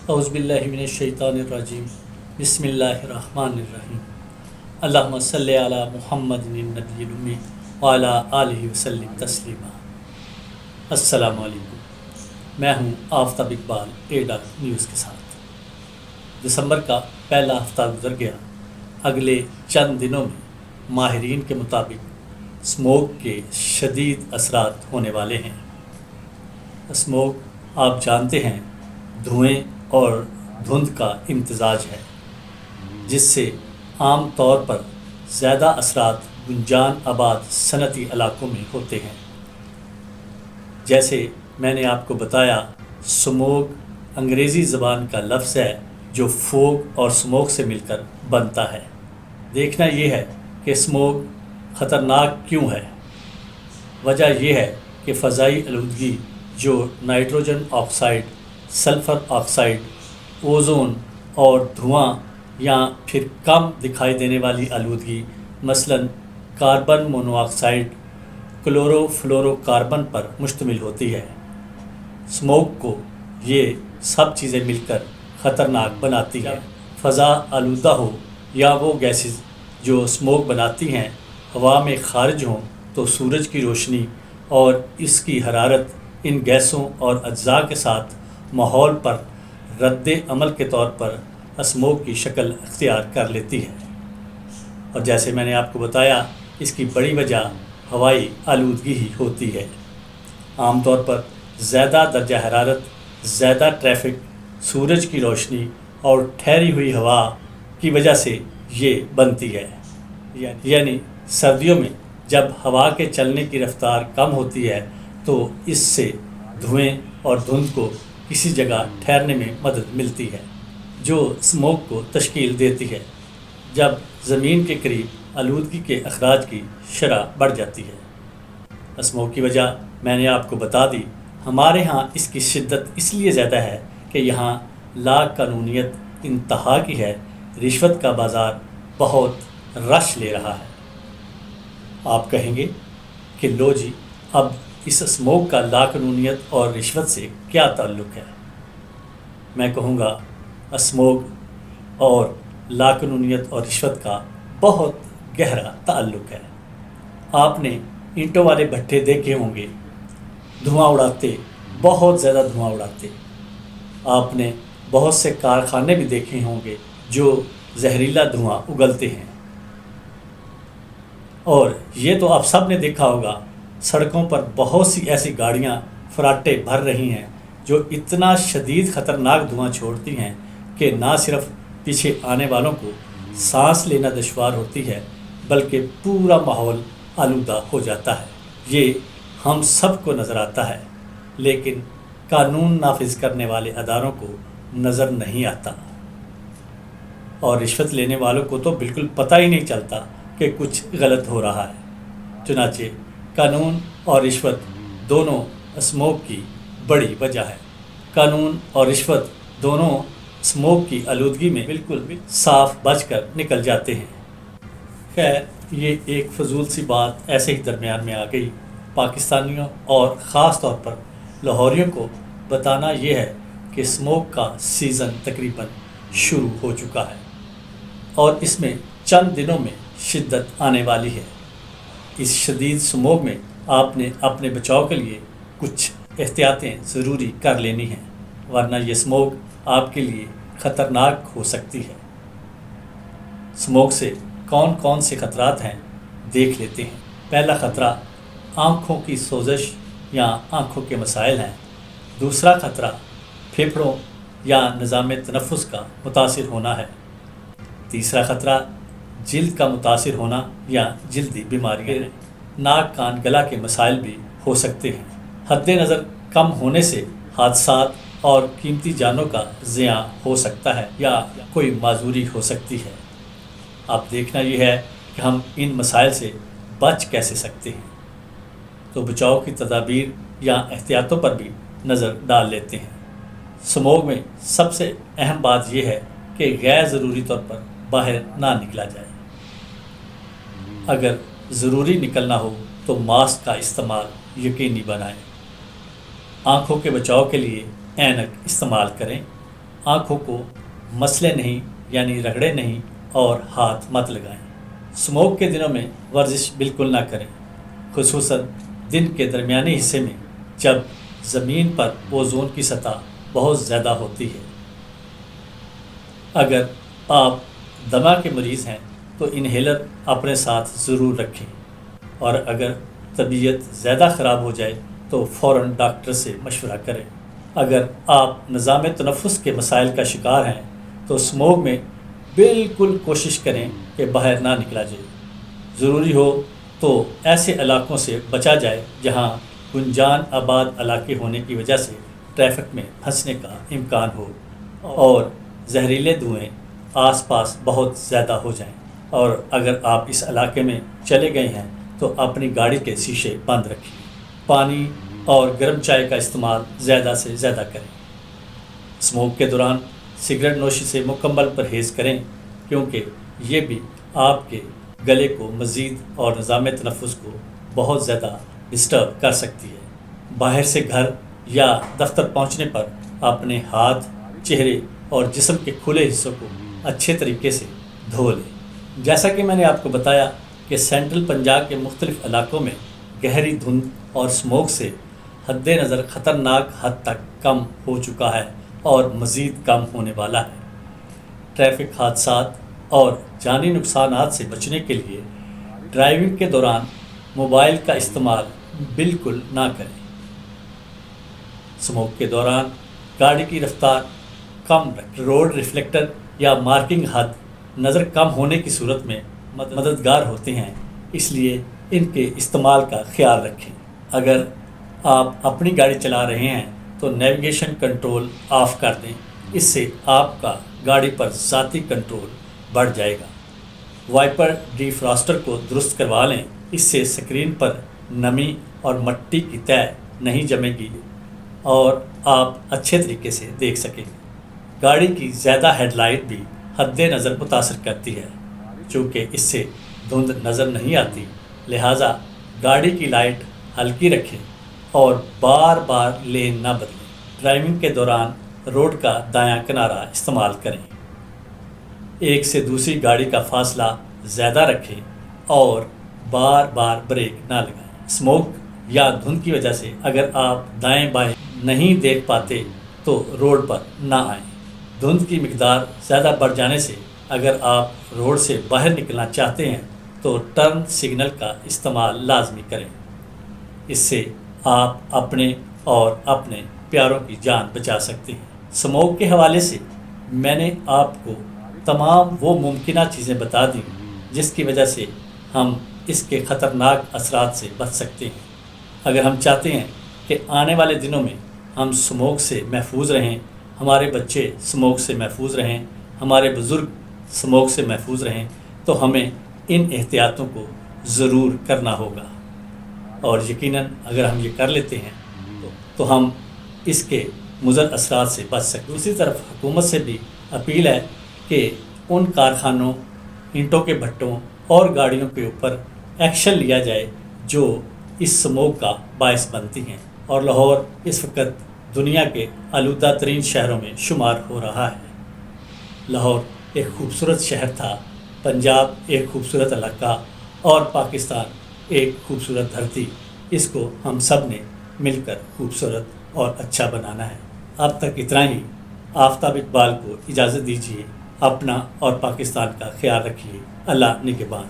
اعوذ باللہ من الشیطان الرجیم بسم اللہ الرحمن الرحیم اللہم صلی علی محمد النبی الامی وعلی آلہ وسلم تسلیما۔ السلام علیکم، میں ہوں آفتاب اقبال ایڈا نیوز کے ساتھ۔ دسمبر کا پہلا ہفتہ گزر گیا۔ اگلے چند دنوں میں ماہرین کے مطابق اسموگ کے شدید اثرات ہونے والے ہیں۔ اسموگ آپ جانتے ہیں دھوئیں اور دھند کا امتزاج ہے، جس سے عام طور پر زیادہ اثرات گنجان آباد صنعتی علاقوں میں ہوتے ہیں۔ جیسے میں نے آپ کو بتایا، سموگ انگریزی زبان کا لفظ ہے جو فوگ اور سموگ سے مل کر بنتا ہے۔ دیکھنا یہ ہے کہ سموگ خطرناک کیوں ہے۔ وجہ یہ ہے کہ فضائی آلودگی جو nitrogen oxide, sulphur oxide, ozone اور دھواں یا پھر کم دکھائی دینے والی آلودگی مثلا carbon monoxide, chlorofluorocarbon پر مشتمل ہوتی ہے۔ اسموگ کو یہ سب چیزیں مل کر خطرناک بناتی ہیں۔ فضا آلودہ ہو یا وہ گیسز جو اسموگ بناتی ہیں ہوا میں خارج ہوں تو سورج کی روشنی اور اس کی حرارت ان گیسوں اور اجزاء کے ساتھ ماحول پر رد عمل کے طور پر اسموگ کی شکل اختیار کر لیتی ہے۔ اور جیسے میں نے آپ کو بتایا، اس کی بڑی وجہ ہوائی آلودگی ہی ہوتی ہے۔ عام طور پر زیادہ درجہ حرارت، زیادہ ٹریفک، سورج کی روشنی اور ٹھہری ہوئی ہوا کی وجہ سے یہ بنتی ہے۔ یعنی سردیوں میں جب ہوا کے چلنے کی رفتار کم ہوتی ہے تو اس سے دھوئیں اور دھند کو کسی جگہ ٹھہرنے میں مدد ملتی ہے، جو اسموگ کو تشکیل دیتی ہے۔ جب زمین کے قریب آلودگی کے اخراج کی شرح بڑھ جاتی ہے۔ اسموگ کی وجہ میں نے آپ کو بتا دی۔ ہمارے ہاں اس کی شدت اس لیے زیادہ ہے کہ یہاں لا قانونیت انتہا کی ہے، رشوت کا بازار بہت رش لے رہا ہے۔ آپ کہیں گے کہ لو جی، اب اس اسموگ کا لا قانونیت اور رشوت سے کیا تعلق ہے؟ میں کہوں گا اسموگ اور لا قانونیت اور رشوت کا بہت گہرا تعلق ہے۔ آپ نے اینٹوں والے بھٹے دیکھے ہوں گے، دھواں اڑاتے، بہت زیادہ دھواں اڑاتے۔ آپ نے بہت سے کارخانے بھی دیکھے ہوں گے جو زہریلا دھواں اگلتے ہیں۔ اور یہ تو آپ سب نے دیکھا ہوگا، سڑکوں پر بہت سی ایسی گاڑیاں فراٹے بھر رہی ہیں جو اتنا شدید خطرناک دھواں چھوڑتی ہیں کہ نہ صرف پیچھے آنے والوں کو سانس لینا دشوار ہوتی ہے بلکہ پورا ماحول آلودہ ہو جاتا ہے۔ یہ ہم سب کو نظر آتا ہے، لیکن قانون نافذ کرنے والے اداروں کو نظر نہیں آتا، اور رشوت لینے والوں کو تو بالکل پتہ ہی نہیں چلتا کہ کچھ غلط ہو رہا ہے۔ چنانچہ قانون اور رشوت دونوں اسموگ کی بڑی وجہ ہے۔ قانون اور رشوت دونوں اسموگ کی آلودگی میں بالکل صاف بچ کر نکل جاتے ہیں۔ خیر، یہ ایک فضول سی بات ایسے ہی درمیان میں آ گئی۔ پاکستانیوں اور خاص طور پر لاہوریوں کو بتانا یہ ہے کہ اسموگ کا سیزن تقریباً شروع ہو چکا ہے اور اس میں چند دنوں میں شدت آنے والی ہے۔ اس شدید اسموگ میں آپ نے اپنے بچاؤ کے لیے کچھ احتیاطیں ضروری کر لینی ہیں، ورنہ یہ اسموگ آپ کے لیے خطرناک ہو سکتی ہے۔ اسموگ سے کون کون سے خطرات ہیں دیکھ لیتے ہیں۔ پہلا خطرہ آنکھوں کی سوزش یا آنکھوں کے مسائل ہیں۔ دوسرا خطرہ پھیپھڑوں یا نظام تنفس کا متاثر ہونا ہے۔ تیسرا خطرہ جلد کا متاثر ہونا یا جلدی بیماریاں ہیں۔ ناک کان گلا کے مسائل بھی ہو سکتے ہیں۔ حد نظر کم ہونے سے حادثات اور قیمتی جانوں کا زیاں ہو سکتا ہے یا کوئی معذوری ہو سکتی ہے۔ اب دیکھنا یہ ہے کہ ہم ان مسائل سے بچ کیسے سکتے ہیں، تو بچاؤ کی تدابیر یا احتیاطوں پر بھی نظر ڈال لیتے ہیں۔ اسموگ میں سب سے اہم بات یہ ہے کہ غیر ضروری طور پر باہر نہ نکلا جائے۔ اگر ضروری نکلنا ہو تو ماسک کا استعمال یقینی بنائیں۔ آنکھوں کے بچاؤ کے لیے اینک استعمال کریں۔ آنکھوں کو مسلے نہیں یعنی رگڑے نہیں اور ہاتھ مت لگائیں۔ اسموک کے دنوں میں ورزش بالکل نہ کریں، خصوصاً دن کے درمیانی حصے میں جب زمین پر اوزون کی سطح بہت زیادہ ہوتی ہے۔ اگر آپ دمہ کے مریض ہیں تو انہیلر اپنے ساتھ ضرور رکھیں، اور اگر طبیعت زیادہ خراب ہو جائے تو فوراً ڈاکٹر سے مشورہ کریں۔ اگر آپ نظام تنفس کے مسائل کا شکار ہیں تو اسموک میں بالکل کوشش کریں کہ باہر نہ نکلا جائے۔ ضروری ہو تو ایسے علاقوں سے بچا جائے جہاں گنجان آباد علاقے ہونے کی وجہ سے ٹریفک میں پھنسنے کا امکان ہو اور زہریلے دھوئیں آس پاس بہت زیادہ ہو جائیں، اور اگر آپ اس علاقے میں چلے گئے ہیں تو اپنی گاڑی کے شیشے بند رکھیں۔ پانی اور گرم چائے کا استعمال زیادہ سے زیادہ کریں۔ اسموک کے دوران سگریٹ نوشی سے مکمل پرہیز کریں، کیونکہ یہ بھی آپ کے گلے کو مزید اور نظام تنفس کو بہت زیادہ ڈسٹرب کر سکتی ہے۔ باہر سے گھر یا دفتر پہنچنے پر اپنے ہاتھ، چہرے اور جسم کے کھلے حصوں کو اچھے طریقے سے دھو لیں۔ جیسا کہ میں نے آپ کو بتایا کہ سینٹرل پنجاب کے مختلف علاقوں میں گہری دھند اور اسموک سے حد نظر خطرناک حد تک کم ہو چکا ہے اور مزید کم ہونے والا ہے۔ ٹریفک حادثات اور جانی نقصانات سے بچنے کے لیے ڈرائیونگ کے دوران موبائل کا استعمال بالکل نہ کریں۔ اسموک کے دوران گاڑی کی رفتار کم رکھیں۔ روڈ ریفلیکٹر یا مارکنگ حد نظر کم ہونے کی صورت میں مددگار ہوتے ہیں، اس لیے ان کے استعمال کا خیال رکھیں۔ اگر آپ اپنی گاڑی چلا رہے ہیں تو نیویگیشن کنٹرول آف کر دیں، اس سے آپ کا گاڑی پر ذاتی کنٹرول بڑھ جائے گا۔ وائپر ڈی فراسٹر کو درست کروا لیں، اس سے اسکرین پر نمی اور مٹی کی تہ نہیں جمے گی اور آپ اچھے طریقے سے دیکھ سکیں گے۔ گاڑی کی زیادہ ہیڈ لائٹ بھی حد نظر متاثر کرتی ہے، چونکہ اس سے دھند نظر نہیں آتی، لہٰذا گاڑی کی لائٹ ہلکی رکھیں اور بار بار لین نہ بدلیں۔ ڈرائیونگ کے دوران روڈ کا دایاں کنارہ استعمال کریں، ایک سے دوسری گاڑی کا فاصلہ زیادہ رکھیں اور بار بار بریک نہ لگائیں۔ اسموک یا دھند کی وجہ سے اگر آپ دائیں بائیں نہیں دیکھ پاتے تو روڈ پر نہ آئیں۔ دھند کی مقدار زیادہ بڑھ جانے سے اگر آپ روڈ سے باہر نکلنا چاہتے ہیں تو ٹرن سگنل کا استعمال لازمی کریں، اس سے آپ اپنے اور اپنے پیاروں کی جان بچا سکتے ہیں۔ اسموک کے حوالے سے میں نے آپ کو تمام وہ ممکنہ چیزیں بتا دیں جس کی وجہ سے ہم اس کے خطرناک اثرات سے بچ سکتے ہیں۔ اگر ہم چاہتے ہیں کہ آنے والے دنوں میں ہم اسموک سے محفوظ رہیں، ہمارے بچے اسموک سے محفوظ رہیں، ہمارے بزرگ اسموک سے محفوظ رہیں، تو ہمیں ان احتیاطوں کو ضرور کرنا ہوگا، اور یقیناً اگر ہم یہ کر لیتے ہیں تو ہم اس کے مضر اثرات سے بچ سکتے ہیں۔ دوسری طرف حکومت سے بھی اپیل ہے کہ ان کارخانوں، اینٹوں کے بھٹوں اور گاڑیوں کے اوپر ایکشن لیا جائے جو اس اسموک کا باعث بنتی ہیں، اور لاہور اس وقت دنیا کے آلودہ ترین شہروں میں شمار ہو رہا ہے۔ لاہور ایک خوبصورت شہر تھا، پنجاب ایک خوبصورت علاقہ اور پاکستان ایک خوبصورت دھرتی، اس کو ہم سب نے مل کر خوبصورت اور اچھا بنانا ہے۔ اب تک اتنا ہی۔ آفتاب اقبال کو اجازت دیجیے، اپنا اور پاکستان کا خیال رکھیے۔ اللہ نگہبان۔